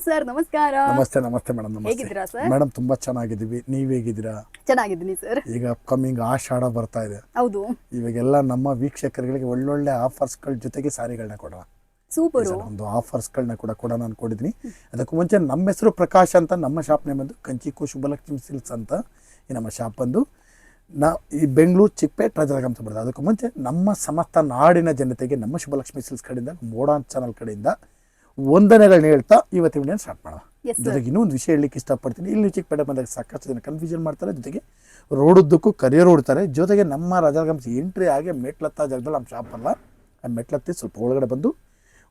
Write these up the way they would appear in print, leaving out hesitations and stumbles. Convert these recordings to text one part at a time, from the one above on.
Sir, ನಮಸ್ಕಾರ. ನಮಸ್ತೆ ನಮಸ್ತೆ ಮೇಡಮ್. ಹೇಗಿದ್ದೀರಾ ಸರ್? ಮೇಡಮ್ ತುಂಬಾ ಚೆನ್ನಾಗಿದ್ದೀವಿ. ನೀವ್ ಹೇಗಿದ್ದೀರಾ? ಚೆನ್ನಾಗಿದ್ದೀನಿ ಸರ್. ಈಗ ಅಪ್ಕಮಿಂಗ್ ಆಷಾಢ ಬರ್ತಾ ಇದೆ. ಹೌದು. ಇವಾಗೆಲ್ಲ ನಮ್ಮ ವೀಕ್ಷಕರಿಗೆ ಒಳ್ಳೊಳ್ಳೆ ಆಫರ್ಸ್ಗಳ ಜೊತೆಗೆ ಸಾರಿಗಳನ್ನ ಕೊಡೋಣ. ಸೂಪರ್. ಒಂದು ಆಫರ್ಸ್ಗಳನ್ನ ಕೂಡ ಕೊಡೋಣ ಅನ್ಕೊಂಡಿದ್ದೀನಿ. ಅದಕ್ಕೂ ಮುಂಚೆ ನಮ್ಮ ಹೆಸರು ಪ್ರಕಾಶ್ ಅಂತ, ನಮ್ಮ ಶಾಪ್ ನೇಮ್ ಬಂದು ಕಂಚಿಕು ಶುಭಲಕ್ಷ್ಮಿ ಸಿಲ್ಕ್ಸ್ ಅಂತ. ಈ ನಮ್ಮ ಶಾಪ್ ಬಂದು ಈ ಬೆಂಗಳೂರು ಚಿಕ್ಕಪೇಟೆ ರಾಜನಗರ ಅಂತ ಬರ್ತದೆ. ಅದಕ್ಕೂ ಮುಂಚೆ ನಮ್ಮ ಸಮಸ್ತ ನಾಡಿನ ಜನತೆಗೆ ನಮ್ಮ ಶುಭಲಕ್ಷ್ಮಿ ಸಿಲ್ಕ್ಸ್ ಕಡೆಯಿಂದ, ಮೋಡಾನ್ ಚಾನಲ್ ಕಡೆಯಿಂದ ವಂದನೆಗಳನ್ನ ಹೇಳ್ತಾ ಇವತ್ತಿನ ವಿಡಿಯೋ ಸ್ಟಾರ್ಟ್ ಮಾಡೋಣ. ಜೊತೆಗೆ ಇನ್ನೂ ಒಂದು ವಿಷಯ ಹೇಳಲಿಕ್ಕೆ ಇಷ್ಟಪಡ್ತೀನಿ. ಇಲ್ಲಿ ಚಿಕ್ಕಪೇಟೆ ಬಂದಾಗ ಸಾಕಷ್ಟು ಜನ ಕನ್ಫ್ಯೂಷನ್ ಮಾಡ್ತಾರೆ, ಜೊತೆಗೆ ರೋಡುದ್ದಕ್ಕೂ ಕರಿಯರ್ ಓಡ್ತಾರೆ. ಜೊತೆಗೆ ನಮ್ಮ ರಾಜನಗರ ಎಂಟ್ರಿ ಆಗಿ ಮೆಟ್ಲತ್ತ ಜಾಗದಲ್ಲಿ ನಮ್ಮ ಶಾಪ್ ಅಲ್ಲ, ಆ ಮೆಟ್ಲತ್ತಿ ಸ್ವಲ್ಪ ಒಳಗಡೆ ಬಂದು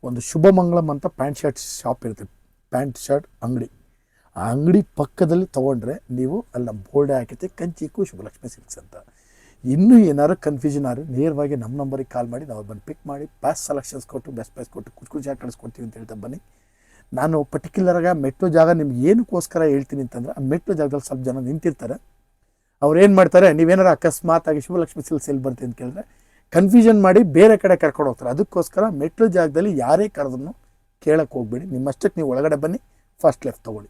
ಒಂದು ಶುಭಮಂಗಳಂ ಅಂತ ಪ್ಯಾಂಟ್ ಶರ್ಟ್ ಶಾಪ್ ಇರುತ್ತೆ, ಪ್ಯಾಂಟ್ ಶರ್ಟ್ ಅಂಗಡಿ. ಆ ಅಂಗಡಿ ಪಕ್ಕದಲ್ಲಿ ತೊಗೊಂಡ್ರೆ ನೀವು ಅಲ್ಲ ಬೋರ್ಡೆ ಹಾಕೈತೆ ಕಂಚಿಕು ಶುಭಲಕ್ಷ್ಮಿ ಸಿಲ್ಕ್ಸ್ ಅಂತ. ಇನ್ನೂ ಏನಾದ್ರು ಕನ್ಫ್ಯೂಷನ್ ಆದರೆ ನೇರವಾಗಿ ನಮ್ಮ ನಂಬರಿಗೆ ಕಾಲ್ ಮಾಡಿ, ನಾವು ಬಂದು ಪಿಕ್ ಮಾಡಿ ಬೆಸ್ಟ್ ಸೆಲೆಕ್ಷನ್ಸ್ ಕೊಟ್ಟು, ಬೆಸ್ಟ್ ಪ್ರೈಸ್ ಕೊಟ್ಟು ಖುಷಿ ಕಳಿಸ್ಕೊಡ್ತೀವಿ ಅಂತ ಹೇಳ್ತಾ ಬನ್ನಿ. ನಾನು ಪರ್ಟಿಕ್ಯುಲರಾಗಿ ಮೆಟ್ರೋ ಜಾಗ ನಿಮ್ಗೆ ಏನಕ್ಕೋಸ್ಕರ ಹೇಳ್ತೀನಿ ಅಂತಂದರೆ, ಆ ಮೆಟ್ರೋ ಜಾಗದಲ್ಲಿ ಸ್ವಲ್ಪ ಜನ ನಿಂತಿರ್ತಾರೆ. ಅವ್ರು ಏನು ಮಾಡ್ತಾರೆ, ನೀವೇನಾರು ಅಕಸ್ಮಾತಾಗಿ ಶುಭಲಕ್ಷ್ಮಿ ಸಿಲ್ಕ್ಸ್ ಎಲ್ಲಿ ಬರ್ತೀವಿ ಅಂತ ಕೇಳಿದ್ರೆ ಕನ್ಫ್ಯೂಷನ್ ಮಾಡಿ ಬೇರೆ ಕಡೆ ಕರ್ಕೊಂಡು ಹೋಗ್ತಾರೆ. ಅದಕ್ಕೋಸ್ಕರ ಮೆಟ್ರೋ ಜಾಗದಲ್ಲಿ ಯಾರೇ ಕರೆದನ್ನು ಕೇಳಕ್ಕೆ ಹೋಗ್ಬೇಡಿ. ನಿಮ್ಮಷ್ಟಕ್ಕೆ ನೀವು ಒಳಗಡೆ ಬನ್ನಿ, ಫಸ್ಟ್ ಲೆಫ್ಟ್ ತೊಗೊಳ್ಳಿ.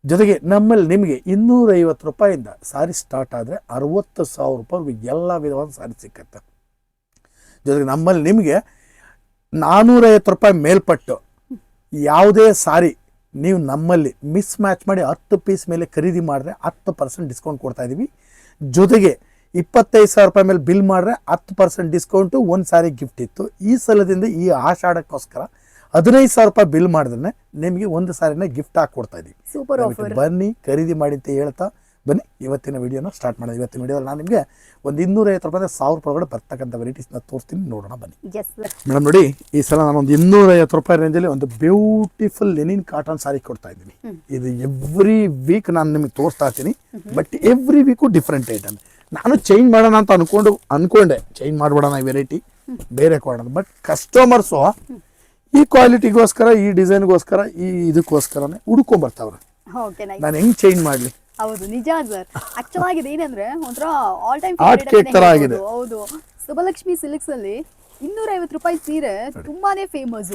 ಜೊತೆಗೆ ನಮ್ಮಲ್ಲಿ ನಿಮಗೆ 250 ರೂಪಾಯಿಂದ ಸಾರಿ ಸ್ಟಾರ್ಟ್ ಆದರೆ 60,000 ರೂಪಾಯಿ ಎಲ್ಲ ವಿಧವಾದ ಸಾರಿ ಸಿಕ್ಕತ್ತೆ. ಜೊತೆಗೆ ನಮ್ಮಲ್ಲಿ ನಿಮಗೆ 450 ರೂಪಾಯಿ ಮೇಲ್ಪಟ್ಟು ಯಾವುದೇ ಸಾರಿ ನೀವು ನಮ್ಮಲ್ಲಿ ಮಿಸ್ ಮ್ಯಾಚ್ ಮಾಡಿ 10 ಪೀಸ್ ಮೇಲೆ ಖರೀದಿ ಮಾಡಿದ್ರೆ 10% ಡಿಸ್ಕೌಂಟ್ ಕೊಡ್ತಾ ಇದ್ದೀವಿ. ಜೊತೆಗೆ 25,000 ರೂಪಾಯಿ ಮೇಲೆ ಬಿಲ್ ಮಾಡಿದ್ರೆ 10% ಡಿಸ್ಕೌಂಟು, ಒಂದು ಸಾರಿ ಗಿಫ್ಟ್ ಇತ್ತು. ಈ ಸಲದಿಂದ ಈ ಆಷಾಢಕ್ಕೋಸ್ಕರ 15,000 ರೂಪಾಯಿ ಬಿಲ್ ಮಾಡಿದ್ರೆ ನಿಮಗೆ ಒಂದು ಸಾರಿನ ಗಿಫ್ಟ್ ಹಾಕಿ ಕೊಡ್ತಾ ಇದ್ದೀವಿ. Super offer. ಬನ್ನಿ ಖರೀದಿ ಮಾಡಿ ಅಂತ ಹೇಳ್ತಾ ಬನ್ನಿ ಇವತ್ತಿನ ವಿಡಿಯೋನ ಸ್ಟಾರ್ಟ್ ಮಾಡೋದು. ಇವತ್ತಿನ ವಿಡಿಯೋದಲ್ಲಿ ನಾನು ನಿಮಗೆ ಒಂದು 250 ರೂಪಾಯಿ 1000 ರೂಪಾಯಿ ಒಳಗಡೆ ಬರ್ತಕ್ಕಂಥ ವೆರೈಟೀಸ್ನ ತೋರಿಸ್ತೀನಿ, ನೋಡೋಣ ಬನ್ನಿ. ಮೇಡಮ್ ನೋಡಿ, ಈ ಸಲ ನಾನು ಒಂದು 250 ರೂಪಾಯಿ ರೇಂಜಲ್ಲಿ ಒಂದು ಬ್ಯೂಟಿಫುಲ್ ಲೆನಿನ್ ಕಾಟನ್ ಸಾರಿ ಕೊಡ್ತಾ ಇದ್ದೀನಿ. ಇದು ಎವ್ರಿ ವೀಕ್ ನಾನು ನಿಮಗೆ ತೋರಿಸ್ತಾ ಇರ್ತೀನಿ, but every week different item. ನಾನು ಚೇಂಜ್ ಮಾಡೋಣ ಅಂತ ಅನ್ಕೊಂಡೆ, ಚೇಂಜ್ ಮಾಡಿಬಿಡೋಣ ಈ ವೆರೈಟಿ ಬೇರೆ ಕೊಡೋಣ. ಬಟ್ ಕಸ್ಟಮರ್ಸು ಈ ಕ್ವಾಲಿಟಿಗೋಸ್ಕರ, ಈ ಡಿಸೈನ್ಗೋಸ್ಕರ, ಈ ಇದಕ್ಕೋಸ್ಕರನೇ ಹುಡ್ಕೊಂಡ್ಬರ್ತಾವ್ರೆ. ನಾನು ಹೆಂಗ್ ಚೇಂಜ್ ಮಾಡಲಿ? ಹೌದು, ನಿಜ ಸರ್. ಆಕ್ಚುಲ್ ಆಗಿದೆ ಏನಂದ್ರೆ ಒಂಥರ ಆಲ್ ಟೈಮ್ ಆರ್ಟ್ ಕೇಕ್ ತರ ಆಗಿದೆ. ಹೌದು, ಶುಭಲಕ್ಷ್ಮಿ ಸಿಲ್ಕ್ಸ್ ಅಲ್ಲಿ 250 ರೂಪಾಯಿ ಸೀರೆ ತುಂಬಾನೇ ಫೇಮಸ್.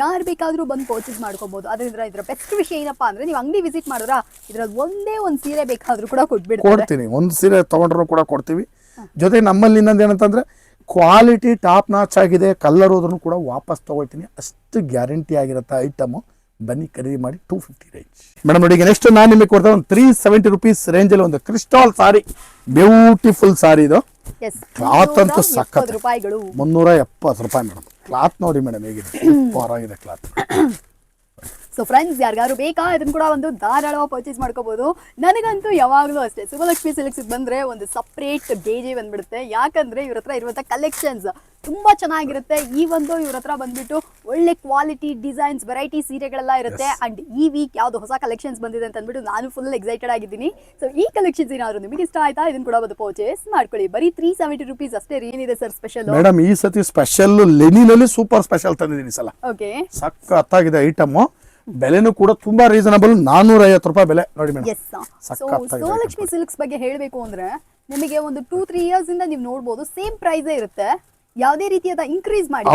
ಯಾರು ಬೇಕಾದ್ರೂ ಬಂದು ಪರ್ಚೇಸ್ ಮಾಡ್ಕೋಬಹುದು. ಅದರಿಂದ ಇದ್ರ ಬೆಸ್ಟ್ ವಿಷಯ ಏನಪ್ಪಾ ಅಂದ್ರೆ, ನೀವು ಅಂಗಡಿ ವಿಸಿಟ್ ಮಾಡಿದ್ರ ಇದ್ರಲ್ಲಿ ಒಂದೇ ಒಂದು ಸೀರೆ ಬೇಕಾದ್ರೂ ಕೂಡ ಕೊಡ್ತೀನಿ. ಒಂದು ಸೀರೆ ತಗೊಂಡ್ರು ಕೂಡ ಕೊಡ್ತೀವಿ. ಜೊತೆಗೆ ನಮ್ಮಲ್ಲಿ ಇನ್ನೊಂದು ಏನಂತಂದ್ರೆ, ಕ್ವಾಲಿಟಿ ಟಾಪ್ ನಾಚ್ ಆಗಿದೆ, ಕಲರ್ ಹೋದ್ರೂ ಕೂಡ ವಾಪಸ್ ತಗೊಳ್ತೀನಿ, ಅಷ್ಟು ಗ್ಯಾರಂಟಿ ಆಗಿರುತ್ತೆ ಐಟಮು. ಬನ್ನಿ ಖರೀದಿ ಮಾಡಿ. 250 ರೇಂಜ್. ಮೇಡಮ್ ನೋಡಿ, ಈಗ ನೆಕ್ಸ್ಟ್ ನಾನು ನಿಮಗೆ ಕೊಡ್ತಾ ಒಂದು 370 ರೂಪೀಸ್ ರೇಂಜಲ್ಲಿ ಒಂದು ಕ್ರಿಸ್ಟಾಲ್ ಸಾರಿ, ಬ್ಯೂಟಿಫುಲ್ ಸಾರಿ. ಇದು ಕ್ಲಾತ್ ಅಂತೂ ಸಖತ್, 370 ರೂಪಾಯಿ ಮೇಡಮ್. ಕ್ಲಾತ್ ನೋಡಿ ಮೇಡಮ್ ಹೇಗಿದೆ, ಸೂಪರ್ ಆಗಿದೆ ಕ್ಲಾತ್. ಸೊ ಫ್ರೆಂಡ್ಸ್, ಯಾರಿಗಾರು ಬೇಕಾ ಇದನ್ನು ಕೂಡ ಒಂದು ಧಾರಾಳವಾಗಿ ಪರ್ಚೇಸ್ ಮಾಡ್ಕೋಬಹುದು. ನನಗಂತೂ ಯಾವಾಗಲೂ ಅಷ್ಟೇ ಶುಭಲಕ್ಷ್ಮಿ ಸಿಲ್ಕ್ಸ್ ಬಂದ್ರೆ ಒಂದು ಸಪ್ರೇಟ್ ಡೇಜೆ ಬಂದ್ಬಿಡುತ್ತೆ. ಯಾಕಂದ್ರೆ ಇವ್ರ ಹತ್ರ ಇರುವಂಥ ಕಲೆಕ್ಷನ್ಸ್ ತುಂಬಾ ಚೆನ್ನಾಗಿರುತ್ತೆ. ಈ ಒಂದು ಇವ್ರ ಹತ್ರ ಬಂದ್ಬಿಟ್ಟು ಒಳ್ಳೆ ಕ್ವಾಲಿಟಿ ಡಿಸೈನ್ಸ್, ವೆರೈಟಿ ಸೀರೆಗಳೆಲ್ಲ ಇರುತ್ತೆ. ಅಂಡ್ ಈ ವೀಕ್ ಯಾವ್ದು ಹೊಸ ಕಲೆಕ್ಷನ್ಸ್ ಬಂದಿದೆ ಅಂತ ಅಂದ್ಬಿಟ್ಟು ನಾನು ಫುಲ್ ಎಕ್ಸೈಟೆಡ್ ಆಗಿದ್ದೀನಿ. ಸೊ ಈ ಕಲೆಕ್ಷನ್ಸ್ ಏನಾದ್ರು ನಿಮಗೆ ಇಷ್ಟ ಆಯ್ತಾ, ಇದನ್ನು ಕೂಡ ಒಂದು ಪರ್ಚೇಸ್ ಮಾಡ್ಕೊಳ್ಳಿ. ಬರೀ 370 ರೂಪೀಸ್ ಅಷ್ಟೇ. ಏನಿದೆ ಸರ್ ಸ್ಪೆಷಲ್? ಮೇಡಮ್ ಈ ಸತಿ ಸ್ಪೆಷಲ್ ಲೆನಿನಲ್ಲಿ ಸೂಪರ್ ಸ್ಪೆಷಲ್ ತಂದಿದ್ದೀನಿ ಸಲ. ಓಕೆ, ಸಖತ್ತಾಗಿದೆ ಐಟಮ್. ಬೆಲೆನೂ ಕೂಡ ತುಂಬಾ ರೀಸನಬಲ್, 450 ರೂಪಾಯಿ ಬೆಲೆ ನೋಡಿ ಮೇಡಮ್. ಶುಭಲಕ್ಷ್ಮಿ ಸಿಲ್ಕ್ಸ್ ಬಗ್ಗೆ ಹೇಳಬೇಕು ಅಂದ್ರೆ, ನಿಮಗೆ ಒಂದು 2-3 ಇಯರ್ಸ್ ಇಂದ ನೀವು ನೋಡಬಹುದು ಸೇಮ್ ಪ್ರೈಸೇ ಇರುತ್ತೆ. ಯಾವುದೇ ರೀತಿಯಾದ ಇನ್ಕ್ರೀಸ್ ಮಾಡಿ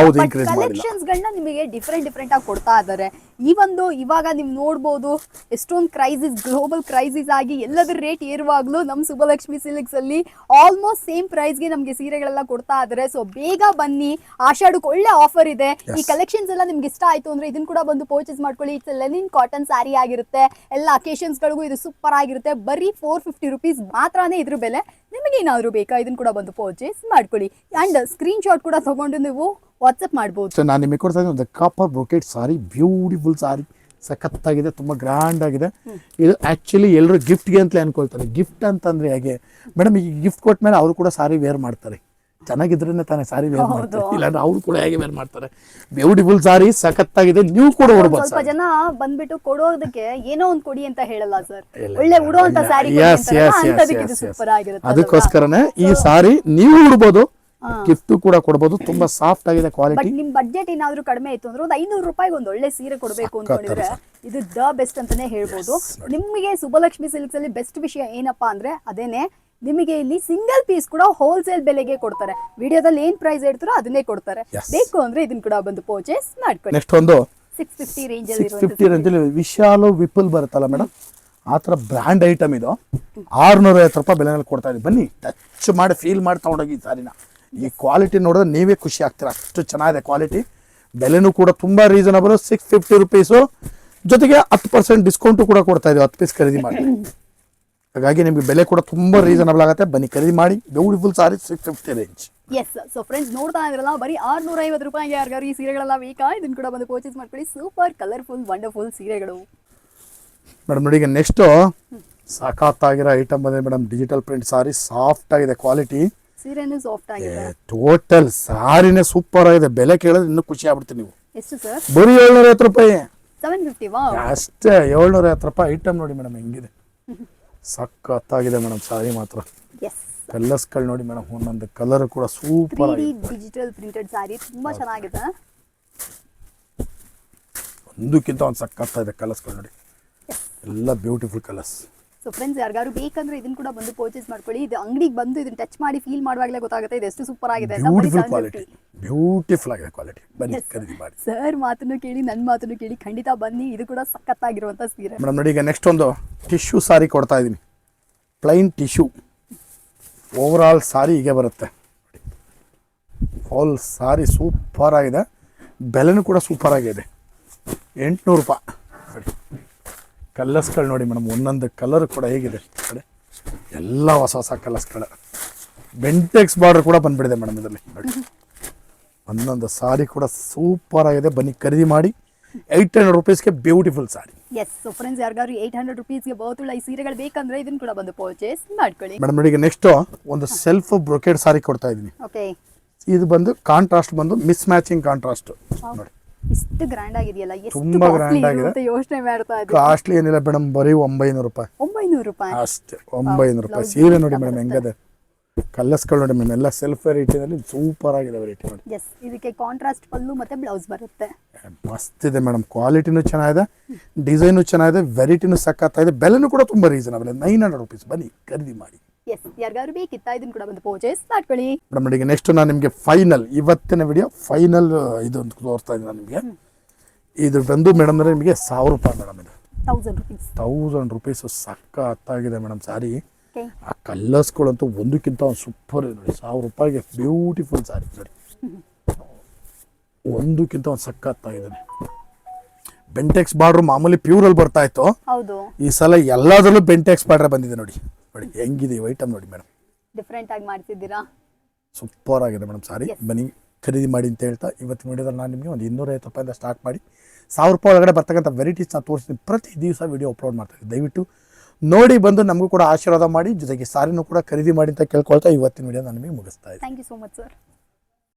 ಕಲೆಕ್ಷನ್ಸ್ ಗಳನ್ನ ನಿಮಗೆ ಡಿಫ್ರೆಂಟ್ ಆಗಿ ಕೊಡ್ತಾ ಇದ್ದಾರೆ. ಈ ಒಂದು ಇವಾಗ ನೀವು ನೋಡಬಹುದು ಎಷ್ಟೊಂದು ಕ್ರೈಸಿಸ್, ಗ್ಲೋಬಲ್ ಕ್ರೈಸಿಸ್ ಆಗಿ ಎಲ್ಲದರ ರೇಟ್ ಏರುವಾಗ್ಲೂ ನಮ್ಮ ಶುಭಲಕ್ಷ್ಮಿ ಸಿಲ್ಕ್ಸ್ ಅಲ್ಲಿ ಆಲ್ಮೋಸ್ಟ್ ಸೇಮ್ ಪ್ರೈಸ್ಗೆ ನಮಗೆ ಸೀರೆಗಳೆಲ್ಲ ಕೊಡ್ತಾ ಇದ್ದಾರೆ. ಸೊ ಬೇಗ ಬನ್ನಿ, ಆಷಾಢಕ್ಕೆ ಒಳ್ಳೆ ಆಫರ್ ಇದೆ. ಈ ಕಲೆಕ್ಷನ್ಸ್ ಎಲ್ಲ ನಿಮ್ಗೆ ಇಷ್ಟ ಆಯ್ತು ಅಂದ್ರೆ ಇದನ್ನ ಕೂಡ ಬಂದು ಪರ್ಚೇಸ್ ಮಾಡ್ಕೊಳ್ಳಿ. ಇಟ್ಸ್ ಲೆನಿನ್ ಕಾಟನ್ ಸ್ಯಾರಿ ಆಗಿರುತ್ತೆ. ಎಲ್ಲ ಅಕೇಶನ್ಸ್ ಗಳಿಗೂ ಇದು ಸೂಪರ್ ಆಗಿರುತ್ತೆ. ಬರೀ 450 ರೂಪೀಸ್ ಮಾತ್ರನೇ ಇದ್ರ ಬೆಲೆ. ನಿಮಗೆ ಏನಾದ್ರು ಬೇಕಾ ಇದನ್ನ ಕೂಡ ಬಂದು ಪರ್ಚೇಸ್ ಮಾಡ್ಕೊಳ್ಳಿ. ಅಂಡ್ ಸ್ಕ್ರೀನ್ ಶಾಟ್ ಕೂಡ ತಗೊಂಡು ನೀವು ವಾಟ್ಸ್ಆಪ್ ಮಾಡಬಹುದು. ನಾನು ನಿಮಗೆ ಕೊಡ್ತಾ ಇದ್ದೀನಿ ಒಂದು ಕಾಪರ್ ಬ್ರೊಕೆಟ್ ಸಾರಿ, ಬ್ಯೂಟಿಫುಲ್ ಸಾರಿ, ಸಖತ್ತಾಗಿದೆ, ತುಂಬ ಗ್ರ್ಯಾಂಡ್ ಆಗಿದೆ. ಇದು ಆ್ಯಕ್ಚುಲಿ ಎಲ್ಲರೂ ಗಿಫ್ಟ್ಗೆ ಅಂತಲೇ ಅನ್ಕೊಳ್ತಾರೆ. ಗಿಫ್ಟ್ ಅಂತಂದರೆ ಹೇಗೆ ಮೇಡಮ್, ಈ ಗಿಫ್ಟ್ ಕೊಟ್ಟ ಮೇಲೆ ಅವರು ಕೂಡ ಸಾರಿ ವೇರ್ ಮಾಡ್ತಾರೆ. ಚೆನ್ನಾಗಿದ್ರೇನೆ ತಾನೇ ಸಾರಿ ವೇರ್ ಮಾಡ್ತಾರೆ, ಇಲ್ಲಾಂದ್ರೆ ಅವರು ಕೂಡ ಹೇಗೆ ವೇರ್ ಮಾಡ್ತಾರೆ. ಬ್ಯೂಟಿಫುಲ್ ಸಾರಿ, ಸಖತ್ತಾಗಿದೆ. ನೀವು ಕೂಡ ಕೊಡ್ಬೋದು. ಸ್ವಲ್ಪ ಜನ ಬಂದ್ಬಿಟ್ಟು ಕೊಡೋದಕ್ಕೆ ಏನೋ ಒಂದು ಕೊಡಿ ಅಂತ ಹೇಳಲ್ಲ ಸರ್, ಒಳ್ಳೆ ಉಡುವಂತ ಸಾರಿ ಸೂಪರ್ ಆಗಿರುತ್ತೆ. ಅದಕ್ಕೋಸ್ಕರನೇ ಈ ಸಾರಿ ನೀವು ಉಡ್ಬೋದು, ಗಿಫ್ಟ್ ಕೂಡ ಕೊಡಬಹುದು. ತುಂಬಾ ಸಾಫ್ಟ್ ಆಗಿದೆ ಕ್ವಾಲಿಟಿ. ನಿಮ್ ಬಡ್ಜೆಟ್ ಏನಾದ್ರು ಕಡಿಮೆ ಇತ್ತು ಅಂದ್ರೆ ಒಂದು 500 ರೂಪಾಯಿಗೆ ಒಂದು ಒಳ್ಳೆ ಸೀರೆ ಕೊಡಬೇಕು ಅನ್ಕೊಂಡಿದ್ರೆ ಇದು ದ ಬೆಸ್ಟ್ ಅಂತಾನೆ ಹೇಳ್ಬೋದು. ನಿಮಗೆ ಶುಭಲಕ್ಷ್ಮಿ ಸಿಲ್ಕ್ಸ್ ಅಲ್ಲಿ ಬೆಸ್ಟ್ ವಿಷಯ ಏನಪ್ಪಾ ಅಂದ್ರೆ ಅದೇನೆ, ನಿಮಗೆ ಇಲ್ಲಿ ಸಿಂಗಲ್ ಪೀಸ್ ಕೂಡ ಹೋಲ್ಸೇಲ್ ಬೆಲೆಗೆ ಕೊಡ್ತಾರೆ. ವಿಡಿಯೋದಲ್ಲಿ ಏನ್ ಪ್ರೈಸ್ ಹೇಳ್ತಾರೋ ಅದನ್ನೇ ಕೊಡ್ತಾರೆ. ಬೇಕು ಅಂದ್ರೆ ಇದನ್ನ ಕೂಡ ಬಂದು ಪರ್ಚೇಸ್ ಮಾಡ್ಕೊಳ್ಳಿ. ನೆಕ್ಸ್ಟ್ ಒಂದು 650 ರೇಂಜ್ ಅಲ್ಲಿ 650 ರೇಂಜಲ್ಲಿ ವಿಶಾಲು ವಿಪುಲ್ ಬರುತ್ತಲ್ಲ ಮೇಡಮ್, ಆ ಥರ ಬ್ರ್ಯಾಂಡ್ ಐಟಮ್ ಇದು 650 ರೂಪಾಯಿ ಬೆಲೆನಲ್ಲಿ ಕೊಡ್ತಾ ಇದ್ದೀವಿ. ಬನ್ನಿ ಟಚ್ ಮಾಡಿ ಫೀಲ್ ಮಾಡಿ ತೊಗೊಂಡೋಗಿ ಈ ಸಾರಿನ. ಈ ಕ್ವಾಲಿಟಿ ನೋಡಿದ್ರೆ ನೀವೇ ಖುಷಿ ಆಗ್ತೀರ, ಅಷ್ಟು ಚೆನ್ನಾಗಿದೆ ಕ್ವಾಲಿಟಿ. ಬೆಲೆನೂ ಕೂಡ ತುಂಬ ರೀಸನಬಲ್, 650 ರುಪೀಸು. ಜೊತೆಗೆ 10% ಡಿಸ್ಕೌಂಟು ಕೂಡ ಕೊಡ್ತಾ ಇದ್ದೀವಿ 10 ಪೀಸ್ ಖರೀದಿ ಮಾಡಿ. ಹಾಗಾಗಿ ನಿಮಗೆ ಬೆಲೆ ಕೂಡ ತುಂಬ ರೀಸನಬಲ್ ಆಗುತ್ತೆ. ಬನ್ನಿ ಖರೀದಿ ಮಾಡಿ. ಬ್ಯೂಟಿಫುಲ್ ಸಾರಿ 650 ರೇಂಜ್. ಎಸ್, ಸೊ ಫ್ರೆಂಡ್ಸ್ ನೋಡ್ತಾ ಇದ್ರಲ್ಲ, ಬರೀ 650 ರೂಪಾಯಿಗೆ ಯಾರಿಗಾರು ಈ ಸೀರೆಗಳೆಲ್ಲ ಬೇಕಾ, ಇದನ್ನ ಕೂಡ ಬಂದು ಪರ್ಚೇಸ್ ಮಾಡ್ಕೊಳ್ಳಿ. ಸೂಪರ್ ಕಲರ್ಫುಲ್ ವಂಡರ್ಫುಲ್ ಸೀರೆಗಳು. ಮೇಡಮ್ ನೋಡಿ, ಈಗ ನೆಕ್ಸ್ಟು ಸಾಕಾಗಿರೋ ಐಟಮ್ ಬಂದಿದೆ ಮೇಡಮ್. ಡಿಜಿಟಲ್ ಪ್ರಿಂಟ್ ಸಾರಿ, ಸಾಫ್ಟ್ ಆಗಿದೆ ಕ್ವಾಲಿಟಿ. ಸೀರೆನೂ ಸಾಫ್ಟ್ ಆಗಿದೆ. ಟೋಟಲ್ ಸಾರಿನೇ ಸೂಪರ್ ಆಗಿದೆ. ಬೆಲೆ ಕೇಳಿದ್ರೆ ಇನ್ನೂ ಖುಷಿ ಆಗ್ಬಿಡ್ತೀವಿ ನೀವು. ಎಷ್ಟು ಸರ್? ಬರೀ 750 ರೂಪಾಯಿ 750. ವಾ, ಅಷ್ಟೇ 750 ರೂಪಾಯಿ ಐಟಮ್ ನೋಡಿ ಮೇಡಮ್ ಹೆಂಗಿದೆ. ಸಖತ್ತಾಗಿದೆ ಮೇಡಮ್ ಸಾರಿ ಮಾತ್ರ. ಎಸ್, ಕಲರ್ಸ್ಗಳು ನೋಡಿ ಮೇಡಮ್, ಒಂದೊಂದು ಕಲರ್ ಕೂಡ ಸೂಪರ್ 3D ಆಗಿದೆ. ಡಿಜಿಟಲ್ ಪ್ರಿಂಟೆಡ್ ಸಾರಿ ತುಂಬಾ ಚೆನ್ನಾಗಿದೆ. ಒಂದಕ್ಕಿಂತ ಒಂದು ಸಖತ್ತಾಗಿದೆ ಕಲರ್ಸ್ಗಳು ನೋಡಿ, ಎಲ್ಲ ಬ್ಯೂಟಿಫುಲ್ ಕಲರ್ಸ್. ಸೊ ಫ್ರೆಂಡ್ಸ್, ಯಾರಿಗಾರು ಬೇಕಂದ್ರೆ ಇದನ್ನ ಕೂಡ ಬಂದು ಪರ್ಚೇಸ್ ಮಾಡ್ಕೊಳ್ಳಿ. ಇದು ಅಂಗಡಿಗೆ ಬಂದು ಇದನ್ನ ಟಚ್ ಮಾಡಿ ಫೀಲ್ ಮಾಡುವಾಗಲೇ ಗೊತ್ತಾಗುತ್ತೆ ಇದು ಎಷ್ಟು ಸೂಪರ್ ಆಗಿದೆ ಅಂತ. ಬ್ಯೂಟಿಫುಲ್ ಕ್ವಾಲಿಟಿ, ಬ್ಯೂಟಿಫುಲ್ ಆಗಿದೆ ಕ್ವಾಲಿಟಿ. ಬನ್ನಿ ಖರೀದಿ ಮಾಡಿ. ಸರ್ ಮಾತನ್ನು ಕೇಳಿ, ನನ್ನ ಮಾತನ್ನು ಕೇಳಿ, ಖಂಡಿತ ಬನ್ನಿ. ಇದು ಕೂಡ ಸಖತ್ತಾಗಿರುವಂತ ಸೀರೆ. ಮೇಡಮ್ ನೋಡಿ, ಈಗ ನೆಕ್ಸ್ಟ್ ಒಂದು ಟಿಶ್ಯೂ ಸಾರಿ ಕೊಡ್ತಾ ಇದ್ದೀನಿ. ಪ್ಲೈನ್ ಟಿಶ್ಯೂ ಓವರ್ ಆಲ್ ಸಾರಿ ಹೀಗೆ ಬರುತ್ತೆ. ಆಲ್ ಸಾರಿ ಸೂಪರ್ ಆಗಿದೆ. ಬೆಲೆನೂ ಕೂಡ ಸೂಪರ್ ಆಗಿದೆ. 800 ರೂಪಾಯಿ. ಕಲರ್ಸ್ಗಳು ನೋಡಿ ಮೇಡಮ್, ಒಂದೊಂದು ಕಲರ್ ಕೂಡ ಹೇಗಿದೆ ಕಡೆ, ಎಲ್ಲ ಹೊಸ ಹೊಸ ಕಲರ್ಸ್ಗಳು. ಬೆಂಟೆಕ್ಸ್ ಬಾರ್ಡರ್ ಕೂಡ ಬಂದ್ಬಿಟ್ಟಿದೆ ಮೇಡಮ್ ಇದರಲ್ಲಿ ನೋಡಿ. ಒಂದೊಂದು ಸಾರಿ ಕೂಡ ಸೂಪರ್ ಆಗಿದೆ. ಬನ್ನಿ ಖರೀದಿ ಮಾಡಿ. 800 ರುಪೀಸ್ಗೆ ಬ್ಯೂಟಿಫುಲ್ ಸಾರಿ. ಎಸ್, ಸೊ ಫ್ರೆಂಡ್ಸ್, ಯಾರಿಗಾರು 800 ರುಪೀಸ್ಗೆ ಬಹುತುಳ್ಳ ಈ ಸೀರೆಗಳು ಬೇಕಂದ್ರೆ ಇದನ್ನ ಕೂಡ ಬಂದು ಪರ್ಚೇಸ್ ಮಾಡ್ಕೊಳ್ಳಿ. ಮೇಡಮ್ ನೋಡಿ, ಈಗ ನೆಕ್ಸ್ಟ್ ಒಂದು ಸೆಲ್ಫ್ ಬ್ರೊಕೇಡ್ ಸಾರಿ ಕೊಡ್ತಾ ಇದ್ದೀನಿ. ಓಕೆ, ಇದು ಬಂದು ಕಾಂಟ್ರಾಸ್ಟ್ ಬಂದು ಮಿಸ್ ಮ್ಯಾಚಿಂಗ್ ಕಾಂಟ್ರಾಸ್ಟ್ ನೋಡಿ. ಇಷ್ಟು ಗ್ರ್ಯಾಂಡ್ ಆಗಿದೆಯಲ್ಲ, ಎಷ್ಟು ತುಂಬಾ grand ಆಗಿದೆ. ಅಂತ ಯೋಚನೆ ಮಾಡ್ತಾ ಇದ್ದೀನಿ. ಕಾಸ್ಟ್ಲಿ ಏನಿಲ್ಲ ಮೇಡಮ್, ಬರೀ 900 ರೂಪಾಯಿ 900 ರೂಪಾಯಿ ಅಷ್ಟೇ. 900 ರೂಪಾಯಿ ಸೀರೆ ನೋಡಿ ಮೇಡಮ್ ಹೆಂಗದೆ. ಕಲರ್ಸ್ಗಳು ನೋಡಿ ಮೇಡಮ್, ಎಲ್ಲ ಸೆಲ್ಫ್ ವೆರೈಟಿನಲ್ಲಿ ಸೂಪರ್ ಆಗಿದೆ ವೆರೈಟಿ ನೋಡಿ. ಎಸ್, ಇದಕ್ಕೆ ಕಾಂಟ್ರಾಸ್ಟ್ ಪಲ್ಲು ಮತ್ತೆ ಬ್ಲೌಸ್ ಬರುತ್ತೆ. ಮಸ್ತ್ ಇದೆ ಮೇಡಮ್, ಕ್ವಾಲಿಟಿನೂ ಚೆನ್ನಾಗಿದೆ, ಡಿಸೈನು ಚೆನ್ನಾಗಿದೆ, ವೆರೈಟಿನೂ ಸಖತ್ತಾಗಿದೆ. ಬೆಲೆನೂ ಕೂಡ ತುಂಬ ರೀಸನಬಲ್, 900 ರುಪೀಸ್. ಬನ್ನಿ ಖರೀದಿ ಮಾಡಿ. ಎಸ್, ಯಾರಿಗಾರು ಬೇಕಿತ್ತ ಇದನ್ನ ಕೂಡ ಬಂದು ಪರ್ಚೇಸ್ ಮಾಡ್ಕೊಳ್ಳಿ. ಮೇಡಮ್ ನೋಡಿ, ಈಗ ನೆಕ್ಸ್ಟ್ ನಾನು ನಿಮಗೆ ಫೈನಲ್, ಇವತ್ತಿನ ವಿಡಿಯೋ ಫೈನಲ್ ಇದೊಂದು ತೋರಿಸ್ತಾ ಇದ್ದೀನಿ ನಾನು ನಿಮಗೆ. ಇದು ಬಂದು ಮೇಡಮ್ ಅಂದರೆ ನಿಮಗೆ 1000 ರೂಪಾಯಿ ಮೇಡಮ್. ಇದು 1000 ರುಪೀಸ್. 1000 ರುಪೀಸು ಸಖತ್ತಾಗಿದೆ ಮೇಡಮ್ ಸಾರಿ. ಓಕೆ, ಆ ಕಲರ್ಸ್ಗಳಂತೂ ಒಂದಕ್ಕಿಂತ ಒಂದು ಸೂಪರ್ ಇದೆ ನೋಡಿ. 1000 ರೂಪಾಯಿಗೆ ಬ್ಯೂಟಿಫುಲ್ ಸಾರಿ ನೋಡಿ, ಒಂದಕ್ಕಿಂತ ಒಂದು ಸಖತ್ತಾಗಿದೆ. ಬೆಂಟೆಕ್ಸ್ ಬಾರ್ಡ್ರು ಮಾಮೂಲಿ ಪ್ಯೂರಲ್ಲಿ ಬರ್ತಾ ಇತ್ತು, ಹೌದು. ಈ ಸಲ ಎಲ್ಲದರಲ್ಲೂ ಬೆಂಟೆಕ್ಸ್ ಬಾರ್ಡ್ರೆ ಬಂದಿದೆ ನೋಡಿ. ನೋಡಿ ಹೆಂಗಿದೆ ಈ ಐಟಮ್ ನೋಡಿ ಮೇಡಮ್, ಡಿಫ್ರೆಂಟ್ ಆಗಿ ಮಾಡ್ತಿದ್ದೀರಾ. ಸೂಪರ್ ಆಗಿದೆ ಮೇಡಮ್ ಸಾರಿ. ಬನ್ನಿ ಖರೀದಿ ಮಾಡಿ ಅಂತ ಹೇಳ್ತಾ ಇವತ್ತಿನ ವಿಡಿಯೋದಲ್ಲಿ ನಾನು ನಿಮಗೆ ಒಂದು 250 ರೂಪಾಯಿಂದ ಸ್ಟಾರ್ಟ್ ಮಾಡಿ 1000 ರೂಪಾಯಿ ಒಳಗಡೆ ಬರ್ತಕ್ಕಂಥ ವೆರೈಟೀಸ್ನ ತೋರಿಸ್ತೀನಿ. ಪ್ರತಿ ದಿವಸ ವಿಡಿಯೋ ಅಪ್ಲೋಡ್ ಮಾಡ್ತಾಯಿದ್ದೀನಿ. ದಯವಿಟ್ಟು ನೋಡಿ ಬಂದು ನಮಗೂ ಕೂಡ ಆಶೀರ್ವಾದ ಮಾಡಿ, ಜೊತೆಗೆ ಸಾರಿನೂ ಕೂಡ ಖರೀದಿ ಮಾಡಿ ಅಂತ ಕೇಳ್ಕೊಳ್ತಾ ಇವತ್ತಿನ ವಿಡಿಯೋ ನಾನು ನಿಮಗೆ ಮುಗಿಸ್ತಾ ಇದ್ದೀನಿ. Thank you so much sir.